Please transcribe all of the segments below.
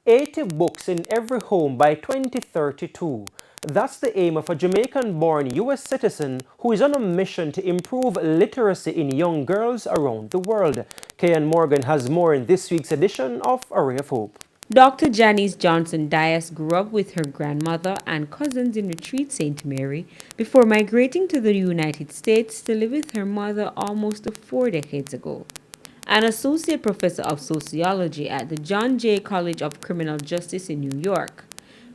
80 books in every home by 2032. That's the aim of a Jamaican-born U.S. citizen who is on a mission to improve literacy in young girls around the world. Kayan Morgan has more in this week's edition of A Ray of Hope. Dr. Janice Johnson Dias grew up with her grandmother and cousins in Retreat St. Mary before migrating to the United States to live with her mother almost 4 decades ago. An associate professor of sociology at the John Jay College of Criminal Justice in New York,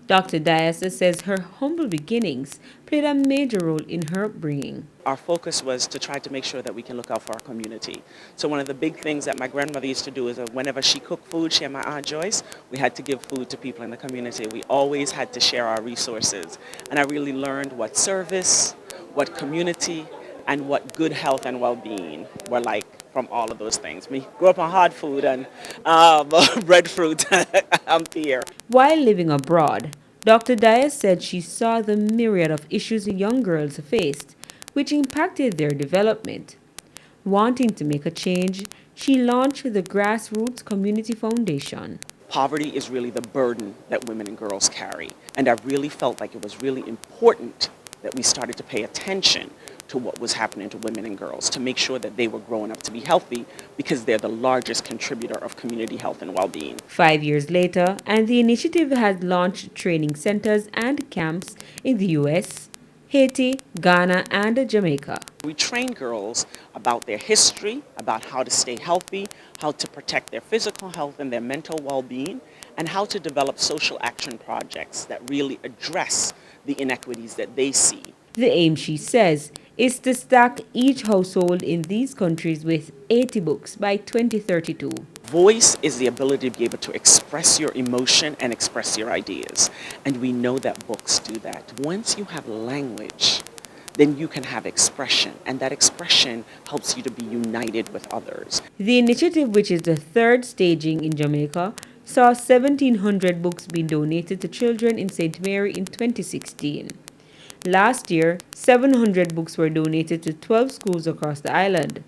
Dr. Dias says her humble beginnings played a major role in her upbringing. Our focus was to try to make sure that we can look out for our community. So one of the big things that my grandmother used to do is that whenever she cooked food, she and my Aunt Joyce, we had to give food to people in the community. We always had to share our resources. And I really learned what service, what community, and what good health and well-being were like from all of those things. We grew up on hard food and breadfruit and pear. While living abroad, Dr. Dias said she saw the myriad of issues young girls faced, which impacted their development. Wanting to make a change, she launched the Grassroots Community Foundation. Poverty is really the burden that women and girls carry. And I really felt like it was really important that we started to pay attention to what was happening to women and girls, to make sure that they were growing up to be healthy, because they're the largest contributor of community health and well-being. 5 years later, and the initiative has launched training centers and camps in the U.S., Haiti, Ghana, and Jamaica. We train girls about their history, about how to stay healthy, how to protect their physical health and their mental well-being, and how to develop social action projects that really address the inequities that they see. The aim, she says, is to stack each household in these countries with 80 books by 2032. Voice is the ability to be able to express your emotion and express your ideas. And we know that books do that. Once you have language, then you can have expression, and that expression helps you to be united with others. The initiative, which is the third staging in Jamaica, saw 1,700 books being donated to children in St. Mary in 2016. Last year, 700 books were donated to 12 schools across the island.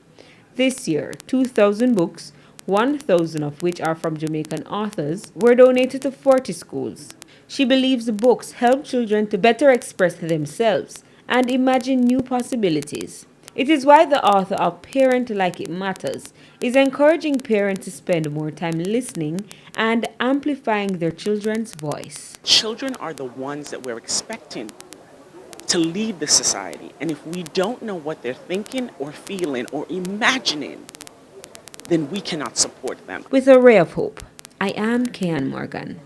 This year, 2,000 books, 1,000 of which are from Jamaican authors, were donated to 40 schools. She believes the books help children to better express themselves and imagine new possibilities. It is why the author of Parent Like It Matters is encouraging parents to spend more time listening and amplifying their children's voice. Children are the ones that we're expecting to lead the society. And if we don't know what they're thinking or feeling or imagining, then we cannot support them. With a ray of hope, I am Kayan Morgan.